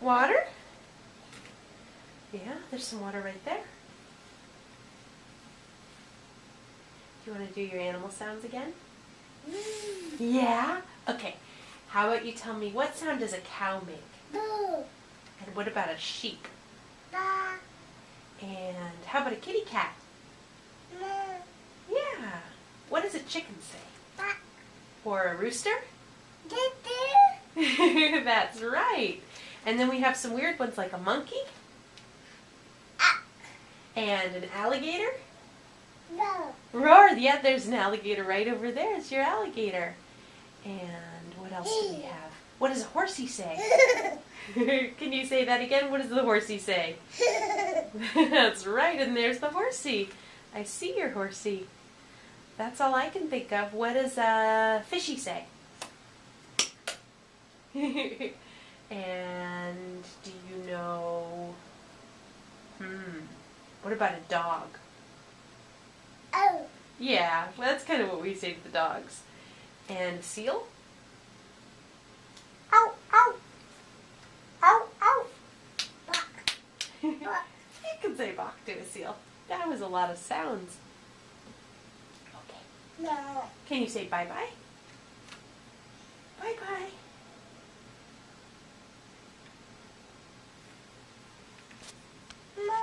Water? Yeah, there's some water right there. Do you want to do your animal sounds again? Yeah? Okay. How about you tell me, what sound does a cow make? And what about a sheep? And how about a kitty cat? Yeah. What does a chicken say? Or a rooster? That's right. And then we have some weird ones like a monkey. And an alligator. Roar. Yeah, there's an alligator right over there. It's your alligator. And what else do we have? What does a horsey say? Can you say that again? What does the horsey say? That's right, and there's the horsey. I see your horsey. That's all I can think of. What does a fishy say? And do you know... what about a dog? Yeah, well, that's kind of what we say to the dogs. And a seal? Ow, ow. Ow, ow. You can say bok to a seal. That was a lot of sounds. Okay. Can you say bye-bye? Bye-bye.